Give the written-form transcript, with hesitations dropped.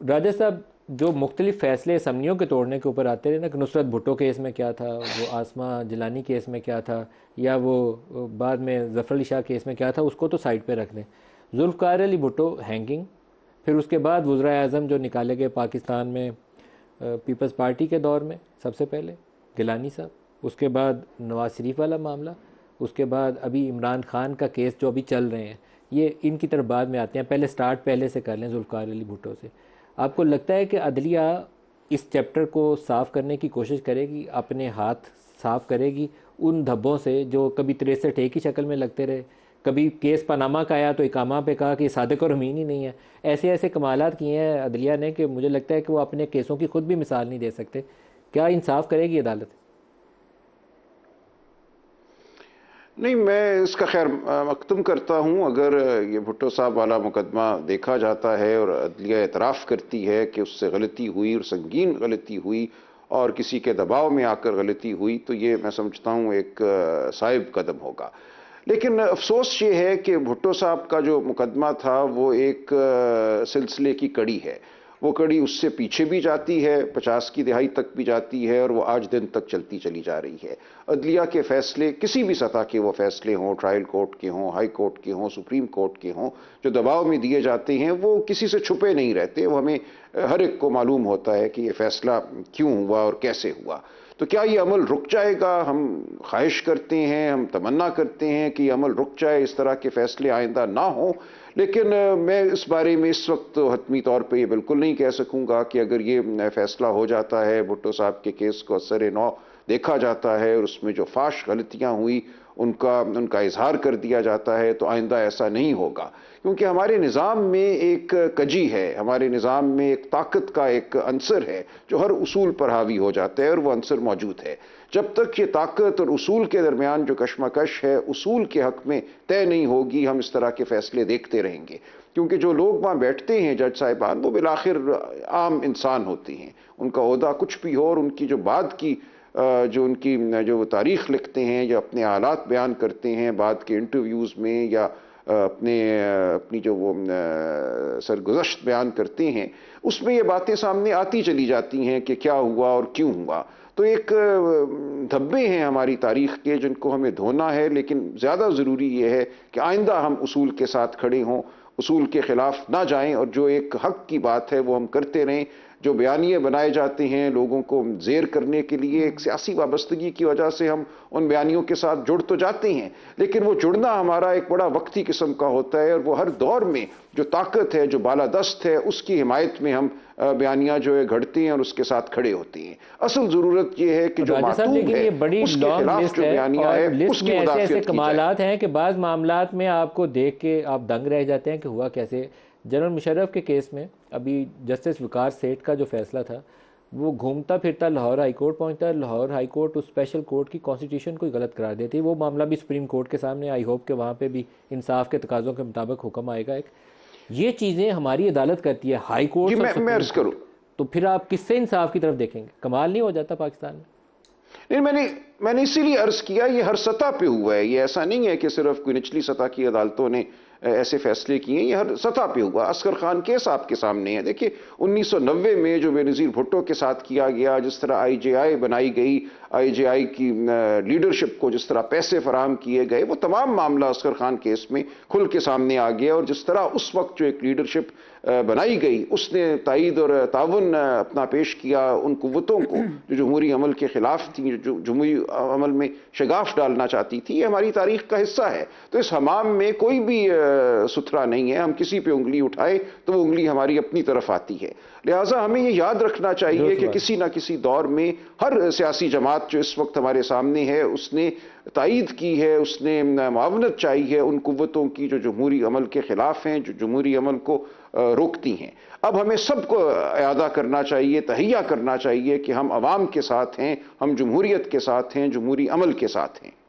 راجہ صاحب جو مختلف فیصلے اسمبلیوں کے توڑنے کے اوپر آتے رہے نا، کہ نصرت بھٹو کیس میں کیا تھا، وہ آسمہ جیلانی کیس میں کیا تھا، یا وہ بعد میں ظفر علی شاہ کیس میں کیا تھا، اس کو تو سائڈ پہ رکھ دیں. ذوالفقار علی بھٹو ہینگنگ، پھر اس کے بعد وزرائے اعظم جو نکالے گئے پاکستان میں پیپلز پارٹی کے دور میں، سب سے پہلے گیلانی صاحب، اس کے بعد نواز شریف والا معاملہ، اس کے بعد ابھی عمران خان کا کیس جو ابھی چل رہے ہیں، یہ ان کی طرف بعد میں آتے ہیں. پہلے سٹارٹ پہلے سے کر لیں ذوالفقار علی بھٹو سے. آپ کو لگتا ہے کہ عدلیہ اس چیپٹر کو صاف کرنے کی کوشش کرے گی، اپنے ہاتھ صاف کرے گی ان دھبوں سے جو کبھی 63 ایک ہی شکل میں لگتے رہے، کبھی کیس پاناما کا آیا تو اقامہ پہ کہا کہ یہ صادق اور امین ہی نہیں ہے، ایسے ایسے کمالات کیے ہیں عدلیہ نے کہ مجھے لگتا ہے کہ وہ اپنے کیسوں کی خود بھی مثال نہیں دے سکتے. کیا انصاف کرے گی عدالت؟ نہیں، میں اس کا خیر مقدم کرتا ہوں. اگر یہ بھٹو صاحب والا مقدمہ دیکھا جاتا ہے اور عدلیہ اعتراف کرتی ہے کہ اس سے غلطی ہوئی اور سنگین غلطی ہوئی اور کسی کے دباؤ میں آ کر غلطی ہوئی، تو یہ میں سمجھتا ہوں ایک صائب قدم ہوگا. لیکن افسوس یہ ہے کہ بھٹو صاحب کا جو مقدمہ تھا وہ ایک سلسلے کی کڑی ہے. وہ کڑی اس سے پیچھے بھی جاتی ہے، 50 کی دہائی تک بھی جاتی ہے، اور وہ آج دن تک چلتی چلی جا رہی ہے. عدلیہ کے فیصلے کسی بھی سطح کے وہ فیصلے ہوں، ٹرائل کورٹ کے ہوں، ہائی کورٹ کے ہوں، سپریم کورٹ کے ہوں، جو دباؤ میں دیے جاتے ہیں وہ کسی سے چھپے نہیں رہتے. وہ ہمیں ہر ایک کو معلوم ہوتا ہے کہ یہ فیصلہ کیوں ہوا اور کیسے ہوا. تو کیا یہ عمل رک جائے گا؟ ہم خواہش کرتے ہیں، ہم تمنا کرتے ہیں کہ یہ عمل رک جائے، اس طرح کے فیصلے آئندہ نہ ہوں. لیکن میں اس بارے میں اس وقت حتمی طور پہ یہ بالکل نہیں کہہ سکوں گا کہ اگر یہ فیصلہ ہو جاتا ہے، بھٹو صاحب کے کیس کو اثر نو دیکھا جاتا ہے اور اس میں جو فاش غلطیاں ہوئی ان کا اظہار کر دیا جاتا ہے، تو آئندہ ایسا نہیں ہوگا. کیونکہ ہمارے نظام میں ایک کجی ہے، ہمارے نظام میں ایک طاقت کا ایک عنصر ہے جو ہر اصول پر حاوی ہو جاتا ہے، اور وہ عنصر موجود ہے. جب تک یہ طاقت اور اصول کے درمیان جو کشمکش ہے اصول کے حق میں طے نہیں ہوگی، ہم اس طرح کے فیصلے دیکھتے رہیں گے. کیونکہ جو لوگ وہاں بیٹھتے ہیں جج صاحبان، وہ بالآخر عام انسان ہوتے ہیں. ان کا عہدہ کچھ بھی ہو، اور ان کی جو بعد کی جو تاریخ لکھتے ہیں یا اپنے حالات بیان کرتے ہیں بعد کے انٹرویوز میں، یا اپنی جو وہ سرگزشت بیان کرتے ہیں، اس میں یہ باتیں سامنے آتی چلی جاتی ہیں کہ کیا ہوا اور کیوں ہوا. تو ایک دھبے ہیں ہماری تاریخ کے جن کو ہمیں دھونا ہے. لیکن زیادہ ضروری یہ ہے کہ آئندہ ہم اصول کے ساتھ کھڑے ہوں، اصول کے خلاف نہ جائیں، اور جو ایک حق کی بات ہے وہ ہم کرتے رہیں. جو بیانیے بنائے جاتے ہیں لوگوں کو زیر کرنے کے لیے، ایک سیاسی وابستگی کی وجہ سے ہم ان بیانیوں کے ساتھ جڑ تو جاتے ہیں، لیکن وہ جڑنا ہمارا ایک بڑا وقتی قسم کا ہوتا ہے. اور وہ ہر دور میں جو طاقت ہے، جو بالادست ہے، اس کی حمایت میں ہم بیانیاں جو ہے گھڑتے ہیں اور اس کے ساتھ کھڑے ہوتے ہیں. اصل ضرورت یہ ہے کہ جو راجہ صاحب معتوب لیکن ہے یہ بڑی اس کے لانگ خلاف لسٹ جو ہے، بیانیہ اور ہے لسٹ اس کی میں ایسے ایسے مدافعت کی جائے. کمالات ہیں کہ بعض معاملات میں آپ کو دیکھ کے آپ دنگ رہ جاتے ہیں کہ ہوا کیسے. جنرل مشرف کے کیس میں ابھی جسٹس وقار سیٹھ کا جو فیصلہ تھا، وہ گھومتا پھرتا لاہور ہائی کورٹ پہنچتا ہے. لاہور ہائی کورٹ اس اسپیشل کورٹ کی کانسٹیٹیوشن کو غلط قرار دیتی ہے. وہ معاملہ بھی سپریم کورٹ کے سامنے، آئی ہوپ کہ وہاں پہ بھی انصاف کے تقاضوں کے مطابق حکم آئے گا. ایک یہ چیزیں ہماری عدالت کرتی ہے، ہائی جی کورٹس اور میں سپریم عرض کروں. کورٹ. تو پھر آپ کس سے انصاف کی طرف دیکھیں گے؟ کمال نہیں ہو جاتا پاکستان میں؟ نہیں، میں نے اسی لیے عرض کیا یہ ہر سطح پہ ہوا ہے. یہ ایسا نہیں ہے کہ صرف کوئی نچلی سطح کی عدالتوں نے ایسے فیصلے کیے ہیں، یہ ہر سطح پہ ہوا. اصغر خان کیس آپ کے سامنے ہے. دیکھیے 1990 میں جو بے نظیر بھٹو کے ساتھ کیا گیا، جس طرح آئی جے آئی بنائی گئی، آئی جے آئی کی لیڈرشپ کو جس طرح پیسے فراہم کیے گئے، وہ تمام معاملہ اصغر خان کیس میں کھل کے سامنے آ گیا. اور جس طرح اس وقت جو ایک لیڈرشپ بنائی گئی، اس نے تائید اور تعاون اپنا پیش کیا ان قوتوں کو جو جمہوری عمل کے خلاف تھیں، جو جمہوری عمل میں شگاف ڈالنا چاہتی تھی. یہ ہماری تاریخ کا حصہ ہے. تو اس حمام میں کوئی بھی ستھرا نہیں ہے. ہم کسی پہ انگلی اٹھائے تو وہ انگلی ہماری اپنی طرف آتی ہے. لہٰذا ہمیں یہ یاد رکھنا چاہیے کہ کسی نہ کسی دور میں ہر سیاسی جماعت جو اس وقت ہمارے سامنے ہے، اس نے تائید کی ہے، اس نے معاونت چاہی ہے ان قوتوں کی جو جمہوری عمل کے خلاف ہیں، جو جمہوری عمل کو روکتی ہیں. اب ہمیں سب کو اعادہ کرنا چاہیے، تہیہ کرنا چاہیے کہ ہم عوام کے ساتھ ہیں، ہم جمہوریت کے ساتھ ہیں، جمہوری عمل کے ساتھ ہیں.